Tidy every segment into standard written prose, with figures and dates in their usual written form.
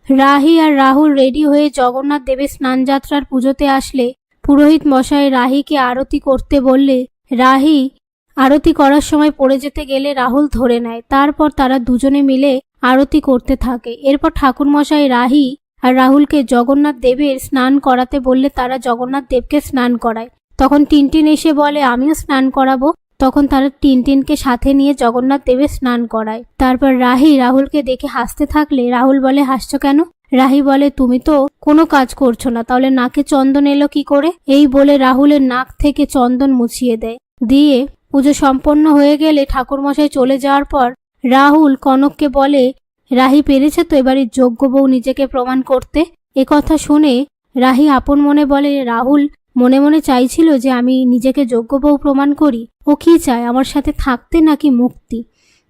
রাহি আর Rahul ready হয়ে জগন্নাথ দেবের স্নানযাত্রার পুজোতে আসলে পুরোহিত মশাই রাহিকে আরতি করতে বললে রাহি আরতি করার সময় পড়ে যেতে গেলে রাহুল ধরে নেয়। তারপর তারা দুজনে মিলে আরতি করতে থাকে। এরপর ঠাকুরমশাই রাহি আর রাহুলকে জগন্নাথ দেবের স্নান করাতে বললে তারা জগন্নাথ দেবকে স্নান করায়। তখন টিনটিন এসে বলে আমিও স্নান করাবো। তখন তারা টিনটিনকে সাথে নিয়ে জগন্নাথ দেবের স্নান করায়। তারপর রাহি রাহুলকে দেখে হাসতে থাকলে রাহুল বলে হাসছো কেন? রাহি বলে তুমি তো কোনো কাজ করছো না, তাহলে নাকে চন্দন এলো কি করে? এই বলে রাহুলের নাক থেকে চন্দন মুছিয়ে দেয়। দিয়ে পুজো সম্পন্ন হয়ে গেলে ঠাকুরমশাই চলে যাওয়ার পর রাহুল কনককে বলে রাহি পেরেছে তো এবারের যোগ্য বউ নিজেকে প্রমাণ করতে। কথা শুনে রাহি আপন মনে বলে রাহুল মনে মনে চাইছিল যে আমি নিজেকে যোগ্য বউ প্রমাণ করি। ও কি চায়, আমার সাথে থাকতে নাকি মুক্তি?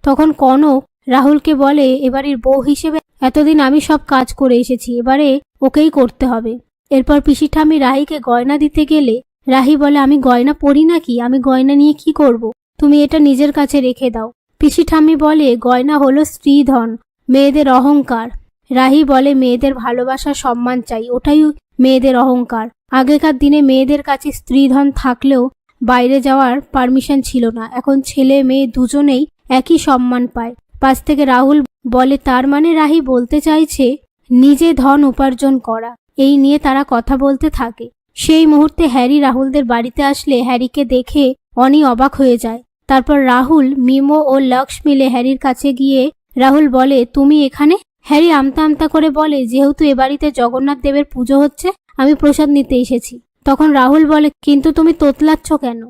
তখন কনক রাহুলকে বলে এবারের বউ হিসেবে এতদিন আমি সব কাজ করে এসেছি, এবারে ওকেই করতে হবে। এরপর পিসি ঠাম্মি রাহিকে গয়না দিতে গেলে রাহি বলে আমি গয়না পরি নাকি, আমি গয়না নিয়ে কি করব, তুমি এটা নিজের কাছে রেখে দাও। পিসি ঠাম্মি বলে গয়না হলো স্ত্রীধন, মেয়েদের অহংকার। রাহি বলে মেয়েদের ভালোবাসা সম্মান চাই, ওটাই মেয়েদের অহংকার। আগেকার দিনে মেয়েদের কাছে স্ত্রীধন থাকলেও বাইরে যাওয়ার পারমিশন ছিল না, এখন ছেলে মেয়ে দুজনেই একই সম্মান পায়। পাশ থেকে রাহুল বলে তার মানে রাহি বলতে চাইছে নিজে ধন উপার্জন করা। এই নিয়ে তারা কথা বলতে থাকে। সেই মুহূর্তে হ্যারি রাহুলদের বাড়িতে আসলে হ্যারিকে দেখে অনি অবাক হয়ে যায়। তারপর রাহুল, মিমো ও লক্স মিলে হ্যারির কাছে গিয়ে রাহুল বলে তুমি এখানে? হ্যারি আমতা আমতা করে বলে যেহেতু এ বাড়িতে জগন্নাথ দেবের পুজো হচ্ছে আমি প্রসাদ নিতে এসেছি। তখন রাহুল বলে কিন্তু তুমি তোতলাচ্ছ কেন?